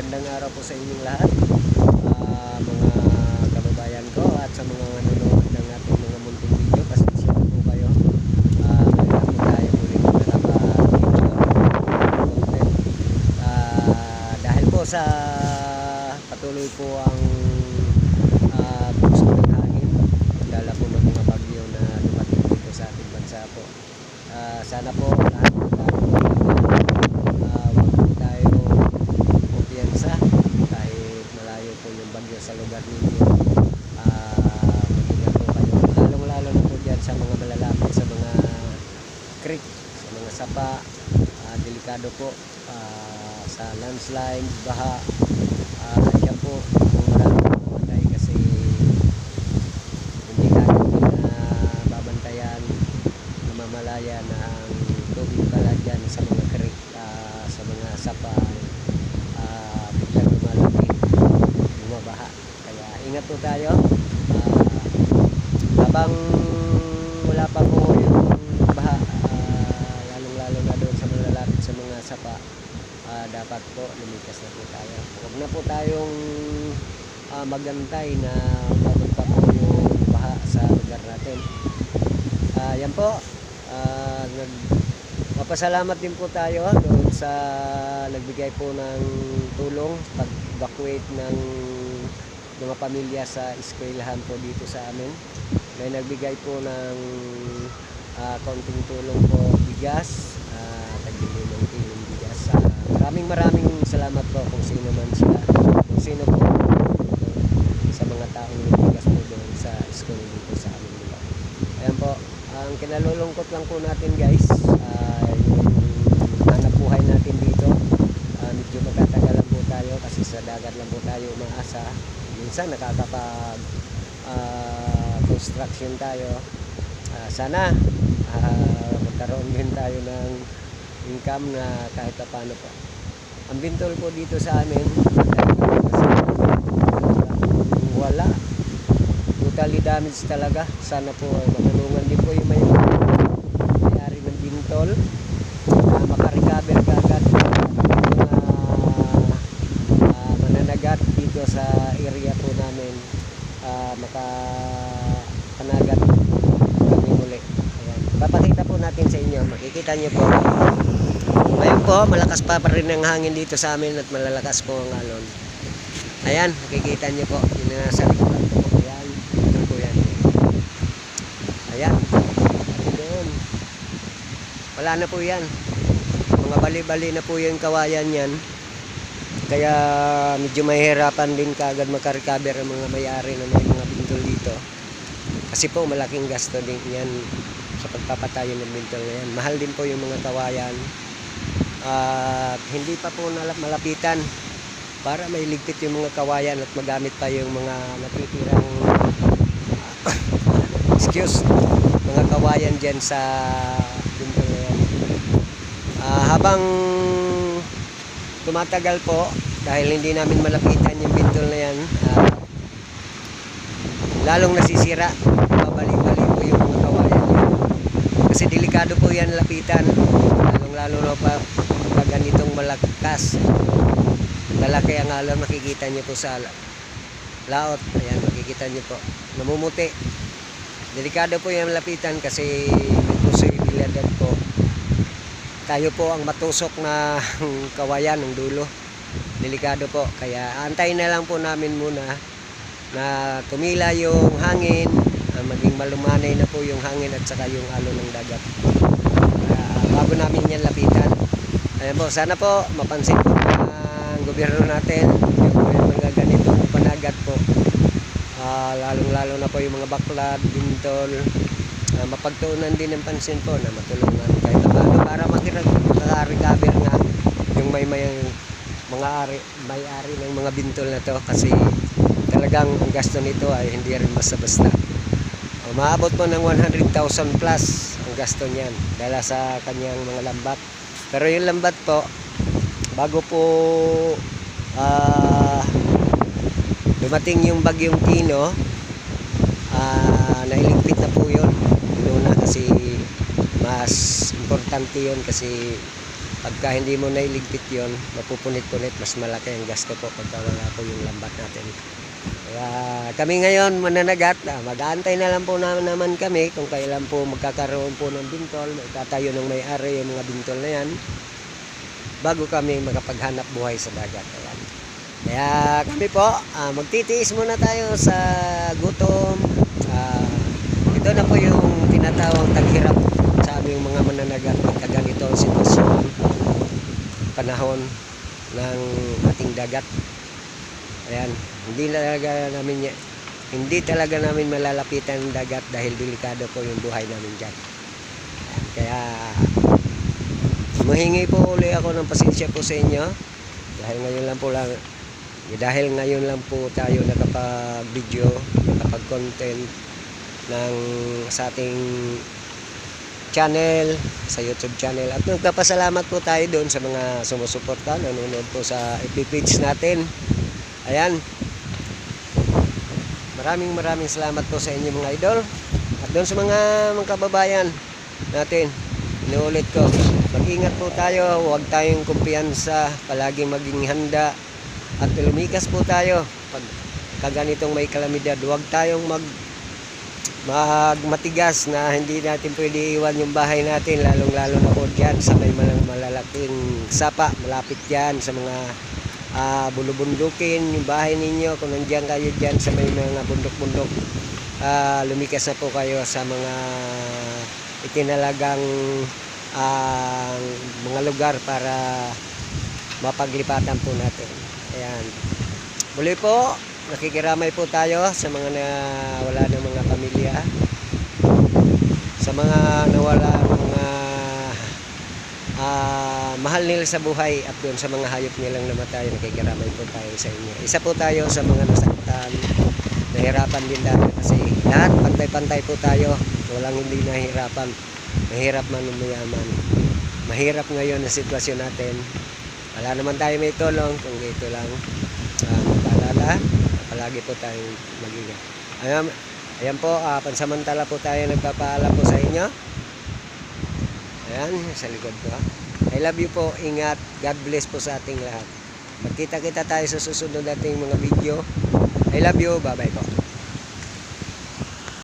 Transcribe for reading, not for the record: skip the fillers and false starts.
magandang araw po sa inyong lahat, mga kababayan ko at sa mga nanonood ng ating mga munting video. Pasensya na po kayo. Ngayon po tayo muling content. Dahil po sa patuloy po ang bugso ng hangin, dala po ng mga bagyo na dumating dito sa ating bansa po. Sana po lahat po tayo huwag po tayo kumpiyansa kahit malayo po yung bagyo sa lugar ninyo. Mag-ingat po kayo, lalong lalo na po dyan sa mga malalapit sa mga creek, sa mga sapa. Delikado po sa landslide, baha. Yan po kung maraming mamatay kasi hindi natin babantayan, namamalaya na ang tubig pala dyan sa mga creek, sa mga sapa, biglang lumalapit, bumabaha. Kaya ingat po tayo. Habang wala pa po yung baha, lalong lalo na doon sa malalapit sa mga sapa, dapat po lumikas na po tayo. Huwag na po tayong magantay na umabot pa po yung baha sa lugar natin. Yan po, mapasalamat din po tayo doon sa nagbigay po ng tulong pag-evacuate ng mga pamilya sa eskwelahan po dito sa amin. May nagbigay po ng kaunting tulong po, bigas, tag-5 kilong bigas. Maraming salamat po kung sino man sila, kung sino po sa mga taong nagbigas po doon sa school dito sa amin nila. Ayan po, ang kinalulungkot lang po natin guys, yung hanap buhay natin dito, medyo magtatagalan po tayo kasi sa dagat lang po tayo umaasa. Minsan nakakapag construction tayo. Sana magkaroon din tayo ng income na kahit paano po. Ang bintol po dito sa amin, wala, totally damage talaga. Sana po matulungan din po yung may-ari ng bintol, makarecover kaagad yung mananagat dito sa area po namin, makapanagat kami muli. Ayan, papakita po natin sa inyo, makikita nyo po ngayon po, malakas pa rin ang hangin dito sa amin at malalakas po ang alon. Ayan, makikita nyo po yung nasa likuran po. Ayan, ito po yan. Ayan, doon. Wala na po yan, mga bali-bali na po yung kawayan yan. Kaya medyo mahirapan din kaagad makarecover ang mga may-ari na may mga bintol dito. Kasi po malaking gasto din yan sa pagpapatayo ng bintol na yan. Mahal din po yung mga kawayan. At hindi pa po malapitan para mailigpit yung mga kawayan at magamit pa yung mga natitirang mga kawayan dyan sa bintol na yan. Habang tumatagal po, dahil hindi namin malapitan yung bintol na yan, lalong nasisira, babalik-balik po yung mga kawayan yan. Kasi delikado po yan lapitan, lalong-lalo na pa pag ganitong malakas. Lalaki ang alon, makikita nyo po sa laot. Ayan, makikita nyo po, namumuti. Delikado po yung lapitan kasi may posibilidad po tayo po ang matusok na kawayan ng dulo. Delikado po, kaya antayin na lang po namin muna na tumila yung hangin, maging malumanay na po yung hangin at saka yung alon ng dagat, bago namin yan lapitan. Ayan po, sana po mapansin po ng gobyerno natin yung mga ganitong panagat po, lalong lalo na po yung mga baklad, bintol, mapagtuunan din ng pansin po na matulungan kahit paano para maka-recover nga yung may-ari ng mga bintol na to, kasi talagang ang gasto nito ay hindi rin basta-basta. Maabot po ng 100,000 plus ang gasto niyan dahil sa kanyang mga lambat. Pero yung lambat po, bago po dumating yung bagyong Tino, nailigpit na po yun. Luna kasi mas importante yun kasi Pagka hindi mo nailigpit yon, mapupunit-punit, mas malaki ang gasto po pagka wala po yung lambat natin. Kaya kami ngayon mananagat, mag-aantay na lang po naman kami kung kailan po magkakaroon po ng bintol, tatayo ng may-ari yung mga bintol na yan, bago kami makapaghanap buhay sa dagat. Ayan. Kaya kami po, magtitiis muna tayo sa gutom. Ito na po yung tinatawag taghirap sa aming mga mananagat pagka ganito ang sitwasyon, panahon ng ating dagat. Ayan, hindi talaga namin malalapitan ang dagat dahil delikado po yung buhay namin dyan. Ayan, kaya humihingi po uli ako ng pasensya po sa inyo dahil ngayon lang po tayo nakapag-video, nakapag-content sa ating channel, sa YouTube channel, at nagpapasalamat po tayo doon sa mga sumusuporta, nanonood po sa FB page natin. Ayan, maraming salamat po sa inyo mga idol, at doon sa mga kababayan natin, inuulit ko, mag-ingat po tayo, huwag tayong kumpiyansa, palaging maging handa at lumikas po tayo pag kaganitong may kalamidad. Huwag tayong matigas na hindi natin pwede iwan yung bahay natin, lalong-lalo na po dyan sa may malalaking sapa, malapit dyan sa mga bulubundukin yung bahay ninyo. Kung nandiyan kayo dyan sa may mga bundok-bundok, lumikas na po kayo sa mga itinalagang mga lugar para mapaglipatan po natin. Ayan, muli po, nakikiramay po tayo sa mga nawala ng mga pamilya, sa mga nawala ng mga mahal nila sa buhay, at doon sa mga hayop nilang namatay, nakikiramay po tayo sa inyo. Isa po tayo sa mga nasaktan, nahirapan din dati kasi lahat pantay-pantay po tayo, walang hindi nahirapan, mahirap man o mayaman. Mahirap ngayon na sitwasyon natin, wala naman tayo may tulong, kung ito lang mag-alala, palagi po tayong mag-ingat. Ayan po, pansamantala po tayo nagpapaalam po sa inyo. Ayan, sa likod ko. I love you po, ingat, God bless po sa ating lahat. Magkita-kita tayo sa susunod nating mga video. I love you, bye bye po.